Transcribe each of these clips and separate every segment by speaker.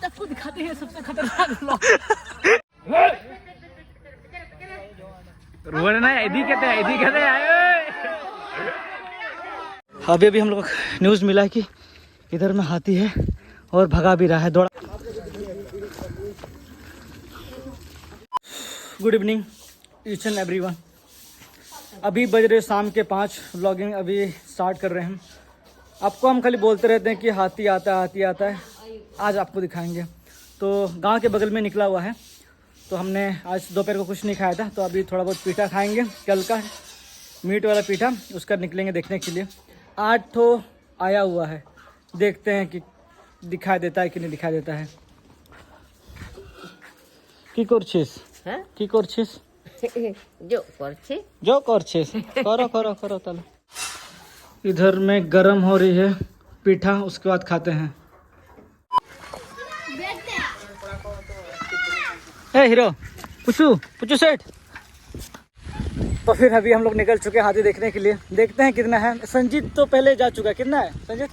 Speaker 1: आपको दिखाते हैं सबसे खतरनाक ब्लॉग। अभी हम लोग न्यूज़ मिला है कि इधर में हाथी है और भगा भी रहा है, दौड़ा। Good evening each and everyone. अभी बज रहे शाम के 5। व्लॉगिंग अभी स्टार्ट कर रहे हैं हम। आपको हम खाली बोलते रहते हैं कि हाथी आता है, हाथी आता है। आज आपको दिखाएंगे। तो गांव के बगल में निकला हुआ है, तो हमने आज दोपहर को कुछ नहीं खाया था, तो अभी थोड़ा बहुत पीठा खाएंगे, कल का मीट वाला पीठा, उसका निकलेंगे देखने के लिए। 8 ठो आया हुआ है, देखते हैं कि दिखाई देता है कि नहीं दिखाई देता है। কি করছিস? হ্যাঁ কি করছিস? जो করছিস करो करो करो चलो। इधर में गरम हो रही है पीठा, उसके बाद खाते हैं। ए हीरो पुचू पुचू सेठ। तो फिर अभी हम लोग निकल चुके हैं हाथी देखने के लिए। देखते हैं कितना है। संजीत तो पहले जा चुका है। कितना है संजीत?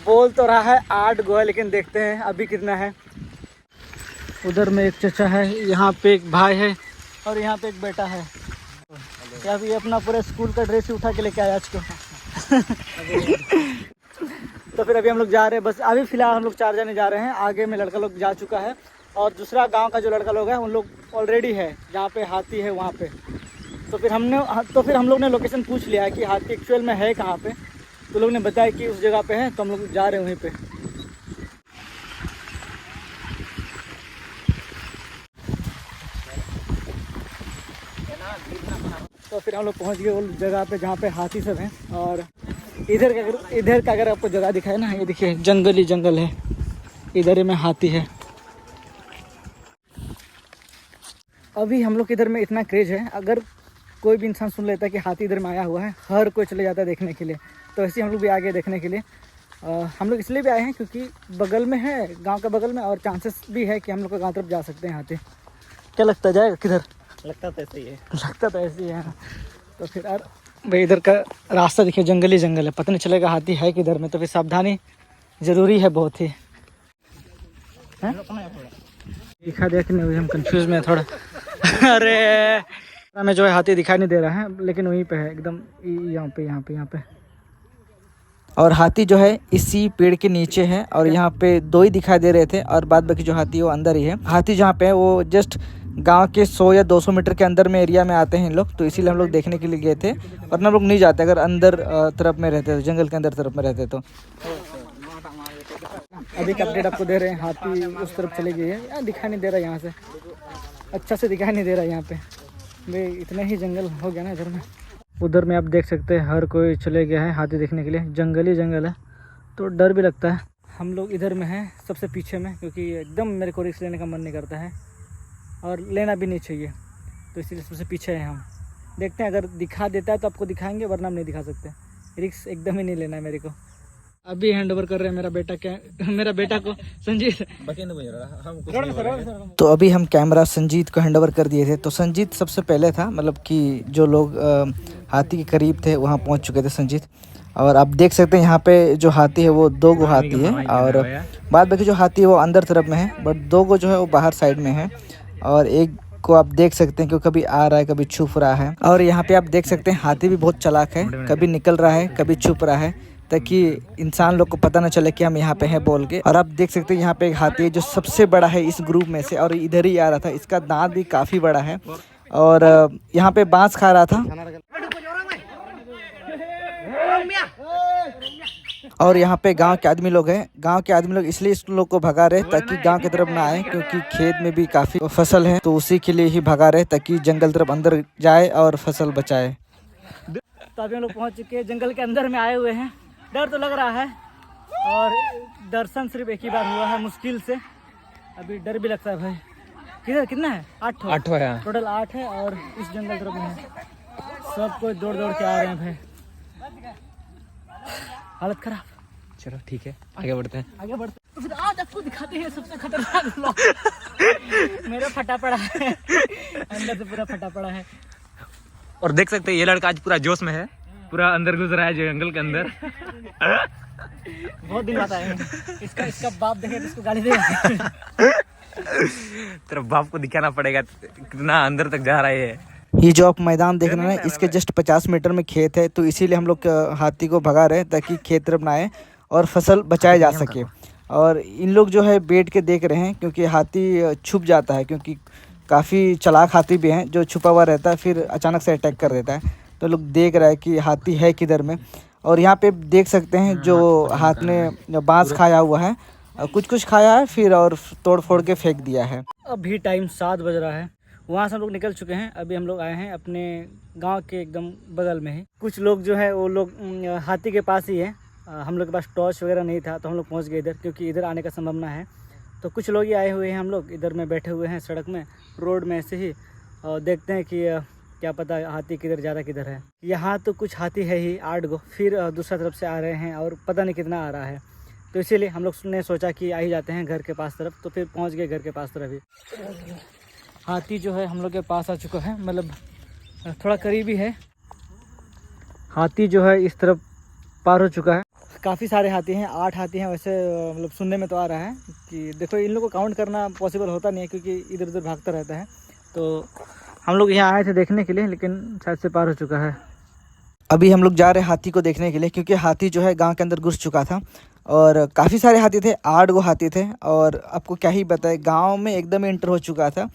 Speaker 1: बोल तो रहा है 8 गो है, लेकिन देखते हैं अभी कितना है। उधर में एक चचा है, यहाँ पे एक भाई है और यहाँ पे एक बेटा है। अभी अपना पूरा स्कूल का ड्रेस ही उठा के लेके आया आज को। तो फिर अभी हम लोग जा रहे हैं, बस अभी फिलहाल हम लोग 4 जने जा रहे हैं। आगे में लड़का लोग जा चुका है और दूसरा गांव का जो लड़का लोग है उन लोग ऑलरेडी है जहाँ पे हाथी है वहाँ पे। तो फिर हम लोग ने लोकेशन पूछ लिया है कि हाथी एक्चुअल में है कहाँ पे। तो लोग ने बताया कि उस जगह पे है, तो हम लोग जा रहे हैं वहीं पे। तो फिर हम लोग पहुँच गए उस जगह पे जहाँ पे हाथी सब हैं। और इधर का अगर आपको जगह दिखाए ना, ये देखिए जंगल ही जंगल है, इधर ही में हाथी है। अभी हम लोग इधर में इतना क्रेज है, अगर कोई भी इंसान सुन लेता है कि हाथी इधर में आया हुआ है, हर कोई चले जाता है देखने के लिए। तो ऐसे हम लोग भी आ गए देखने के लिए। हम लोग इसलिए भी आए हैं क्योंकि बगल में है, गांव के बगल में, और चांसेस भी है कि हम लोग गांव तरफ जा सकते हैं हाथी। क्या लगता है जाएगा किधर? लगता तो ऐसे ही है। लगता तो ऐसे ही है। तो फिर यार भाई इधर का रास्ता देखिए, जंगल ही जंगल है, पता नहीं चलेगा हाथी है किधर में। तो फिर सावधानी ज़रूरी है बहुत ही। दिखा दिया कि नहीं हुई, हम कंफ्यूज में थोड़ा। अरे हमें जो है हाथी दिखाई नहीं दे रहा है, लेकिन वहीं पे है एकदम, यहाँ पे। और हाथी जो है इसी पेड़ के नीचे है, और यहाँ पे 2 ही दिखाई दे रहे थे, और बाद बाकी जो हाथी है वो अंदर ही है। हाथी जहाँ पे है वो जस्ट गांव के 100 या 200 मीटर के अंदर में एरिया में आते हैं लोग, तो इसीलिए हम लोग देखने के लिए गए थे। और हम लोग नहीं जाते अगर अंदर तरफ में रहते तो, जंगल के अंदर तरफ में रहते तो। अभी का अपडेट आपको दे रहे हैं, हाथी उस तरफ चली गई है। यार दिखाई नहीं दे रहा यहाँ से, अच्छा से दिखाई नहीं दे रहा यहाँ पे भाई, इतना ही जंगल हो गया ना इधर में। उधर में आप देख सकते हैं हर कोई चले गया है हाथी देखने के लिए। जंगल ही जंगल है, तो डर भी लगता है। हम लोग इधर में हैं सबसे पीछे में, क्योंकि एकदम मेरे को रिस्क लेने का मन नहीं करता है और लेना भी नहीं चाहिए, तो इसलिए सबसे पीछे हैं हम। देखते हैं अगर दिखा देता है तो आपको दिखाएंगे, वरना हम नहीं दिखा सकते। रिस्क एकदम ही नहीं लेना है मेरे को। अभी हैंड ओवर कर रहे हैं मेरा बेटा को संजीत। तो अभी हम कैमरा संजीत को हैंड ओवर कर दिए थे। तो संजीत सबसे पहले था, मतलब कि जो लोग हाथी के करीब थे वहाँ पहुँच चुके थे संजीत। और आप देख सकते हैं यहाँ पे जो हाथी है वो 2 गो हाथी है, और बाद बाकी जो हाथी है वो अंदर तरफ में है, बट 2 गो जो है वो बाहर साइड में है। और एक को आप देख सकते हैं कि कभी आ रहा है, कभी छुप रहा है। और यहाँ पे आप देख सकते हैं हाथी भी बहुत चालाक है, कभी निकल रहा है, कभी छुप रहा है, ताकि इंसान लोग को पता ना चले कि हम यहाँ पे हैं बोल के। और आप देख सकते हैं यहाँ पे एक हाथी है जो सबसे बड़ा है इस ग्रुप में से, और इधर ही आ रहा था। इसका दांत भी काफ़ी बड़ा है, और यहाँ पे बांस खा रहा था। और यहाँ पे गांव के आदमी लोग हैं। गांव के आदमी लोग इसलिए इस लोग को भगा रहे ताकि गांव की तरफ ना आए, क्योंकि खेत में भी काफ़ी फसल है, तो उसी के लिए ही भगा रहे ताकि जंगल तरफ अंदर जाए और फसल बचाए। तो अभी हम लोग पहुँच चुके हैं, जंगल के अंदर में आए हुए हैं। डर तो लग रहा है, और दर्शन सिर्फ एक ही बार हुआ है मुश्किल से। अभी डर भी लगता है भाई। कितना है? 8 है टोटल, 8 है। और इस जंगल तरफ में है, सब कोई दौड़ के आ रहे हैं भाई। हालत खराब। चलो ठीक है, आगे बढ़ते हैं। तो फिर आज आपको दिखाते हैं सबसे खतरनाक ब्लॉग। मेरा फटा पड़ा है, अंदर से पूरा फटा पड़ा है।
Speaker 2: और देख सकते हैं ये लड़का आज पूरा जोश में है, पूरा अंदर घुस रहा है जंगल के अंदर। बहुत दिन बाद आए हैं। इसका बाप देखे तो इसको गाली देगा।
Speaker 3: तेरा बाप को दिखाना पड़ेगा कितना अंदर तक जा रहा है।
Speaker 1: ये जो आप मैदान देख रहे हैं इसके जस्ट 50 मीटर में खेत है, तो इसीलिए हम लोग हाथी को भगा रहे हैं ताकि खेत तरफ ना आए और फसल बचाया जा सके। और इन लोग जो है बैठ के देख रहे हैं क्योंकि हाथी छुप जाता है, क्योंकि काफ़ी चालाक हाथी भी हैं जो छुपा हुआ रहता है फिर अचानक से अटैक कर देता है। तो लोग देख रहे हैं कि हाथी है किधर में। और यहाँ पे देख सकते हैं जो हाथ ने बांस खाया हुआ है, कुछ खाया है फिर और तोड़ फोड़ के फेंक दिया है।
Speaker 2: अभी टाइम 7 बज रहा है, वहाँ से हम लोग निकल चुके हैं। अभी हम लोग आए हैं अपने गांव के एकदम बगल में ही। कुछ लोग जो है वो लोग हाथी के पास ही है। हम लोग के पास टॉर्च वगैरह नहीं था तो हम लोग पहुँच गए इधर, क्योंकि इधर आने का संभावना है। तो कुछ लोग ही आए हुए हैं, हम लोग इधर में बैठे हुए हैं सड़क में, रोड में ऐसे ही। और देखते हैं कि क्या पता हाथी किधर ज़्यादा किधर है। यहाँ तो कुछ हाथी है ही 8 गो, फिर दूसरा तरफ से आ रहे हैं और पता नहीं कितना आ रहा है। तो इसीलिए हम लोग ने सोचा कि आ ही जाते हैं घर के पास तरफ। तो फिर पहुँच गए घर के पास तरफ ही। हाथी जो है हम लोग के पास आ चुका है, मतलब थोड़ा करीबी है। हाथी जो है इस तरफ पार हो चुका है। काफ़ी सारे हाथी हैं, 8 हाथी हैं वैसे, मतलब सुनने में तो आ रहा है कि देखो इन लोगों को काउंट करना पॉसिबल होता नहीं है क्योंकि इधर उधर भागता रहता है। तो हम लोग यहाँ आए थे देखने के लिए, लेकिन शायद से पार हो चुका है।
Speaker 1: अभी हम लोग जा रहे हैं हाथी को देखने के लिए, क्योंकि हाथी जो है गांव के अंदर घुस चुका था और काफ़ी सारे हाथी थे, 8 गो हाथी थे। और आपको क्या ही बताए, गांव में एकदम एंटर हो चुका था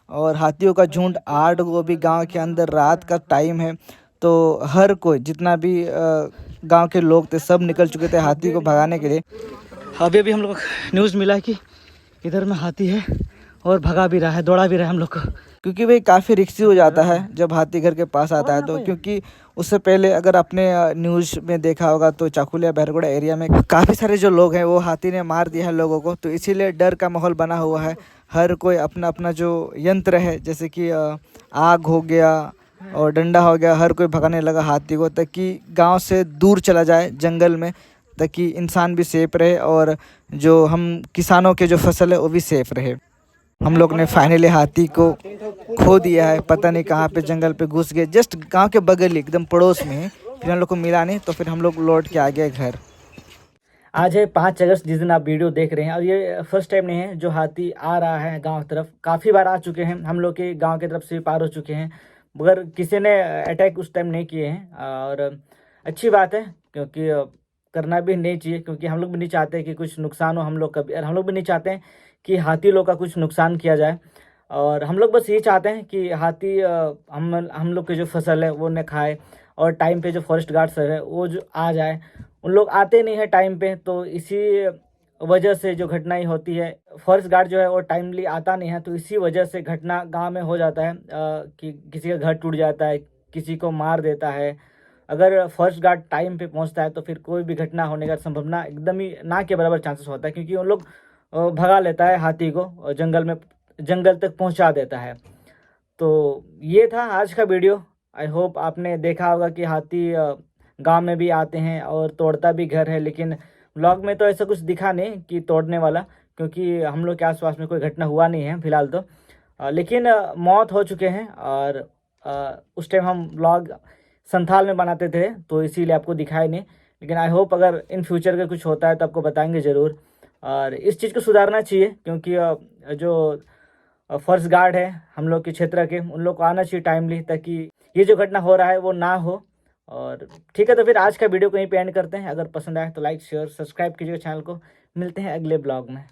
Speaker 1: और हाथियों का झुंड 8 गो भी गांव के अंदर। रात का टाइम है तो हर कोई जितना भी गांव के लोग थे सब निकल चुके थे हाथी को भगाने के लिए।
Speaker 2: अभी हम लोग न्यूज़ मिला कि इधर में हाथी है और भगा भी रहा है, दौड़ा भी रहा है हम लोग को।
Speaker 1: क्योंकि भाई काफ़ी रिक्सी हो जाता है जब हाथी घर के पास आता है तो, क्योंकि उससे पहले अगर आपने न्यूज़ में देखा होगा तो चाकुलिया बहरगोड़ा एरिया में काफ़ी सारे जो लोग हैं वो हाथी ने मार दिया है लोगों को। तो इसीलिए डर का माहौल बना हुआ है। हर कोई अपना अपना जो यंत्र है, जैसे कि आग हो गया और डंडा हो गया, हर कोई भगाने लगा हाथी को ताकि गाँव से दूर चला जाए जंगल में, ताकि इंसान भी सेफ रहे और जो हम किसानों के जो फसल है वो भी सेफ रहे। हम लोग ने फाइनली हाथी को खो दिया है, पता नहीं कहाँ पे जंगल पे घुस गए, जस्ट गांव के बगल ही एकदम पड़ोस में ही। फिर हम लोग को मिला नहीं तो फिर हम लोग लौट के आ गए घर।
Speaker 2: आज है 5 अगस्त, जिस दिन आप वीडियो देख रहे हैं। और ये फर्स्ट टाइम नहीं है जो हाथी आ रहा है गांव तरफ। काफ़ी बार आ चुके हैं, हम लोग के गांव की तरफ से पार हो चुके हैं, मगर किसी ने अटैक उस टाइम नहीं किए हैं। और अच्छी बात है, क्योंकि करना भी नहीं चाहिए, क्योंकि हम लोग भी नहीं चाहते कि कुछ नुकसान हो हम लोग का भी। और हम लोग भी नहीं चाहते हैं कि हाथी लोग का कुछ नुकसान किया जाए। और हम लोग बस ये चाहते हैं कि हाथी हम लोग की जो फसल है वो न खाए, और टाइम पे जो फॉरेस्ट गार्ड्स है वो जो आ जाए। उन लोग आते नहीं है टाइम पे, तो इसी वजह से जो घटनाएं होती है, फॉरेस्ट गार्ड जो है वो टाइमली आता नहीं है, तो इसी वजह से घटना गांव में हो जाता है कि किसी का घर टूट जाता है, किसी को मार देता है। अगर फॉरेस्ट गार्ड टाइम पे पहुंचता है तो फिर कोई भी घटना होने का संभावना एकदम ही ना के बराबर चांसेस होता है, क्योंकि उन लोग भगा लेता है हाथी को और जंगल तक पहुंचा देता है। तो ये था आज का वीडियो। आई होप आपने देखा होगा कि हाथी गांव में भी आते हैं और तोड़ता भी घर है, लेकिन व्लॉग में तो ऐसा कुछ दिखा नहीं कि तोड़ने वाला, क्योंकि हम लोग के आसपास में कोई घटना हुआ नहीं है फिलहाल तो। लेकिन मौत हो चुके हैं। और उस टाइम हम व्लॉग संथाल में बनाते थे तो इसीलिए आपको दिखाए नहीं, लेकिन आई होप अगर इन फ्यूचर का कुछ होता है तो आपको बताएंगे ज़रूर। और इस चीज़ को सुधारना चाहिए, क्योंकि जो फॉरेस्ट गार्ड है हम लोग के क्षेत्र के, उन लोग को आना चाहिए टाइमली, ताकि ये जो घटना हो रहा है वो ना हो। और ठीक है, तो फिर आज का वीडियो कहीं पे एंड करते हैं। अगर पसंद आए तो लाइक शेयर सब्सक्राइब कीजिएगा चैनल को। मिलते हैं अगले ब्लॉग में।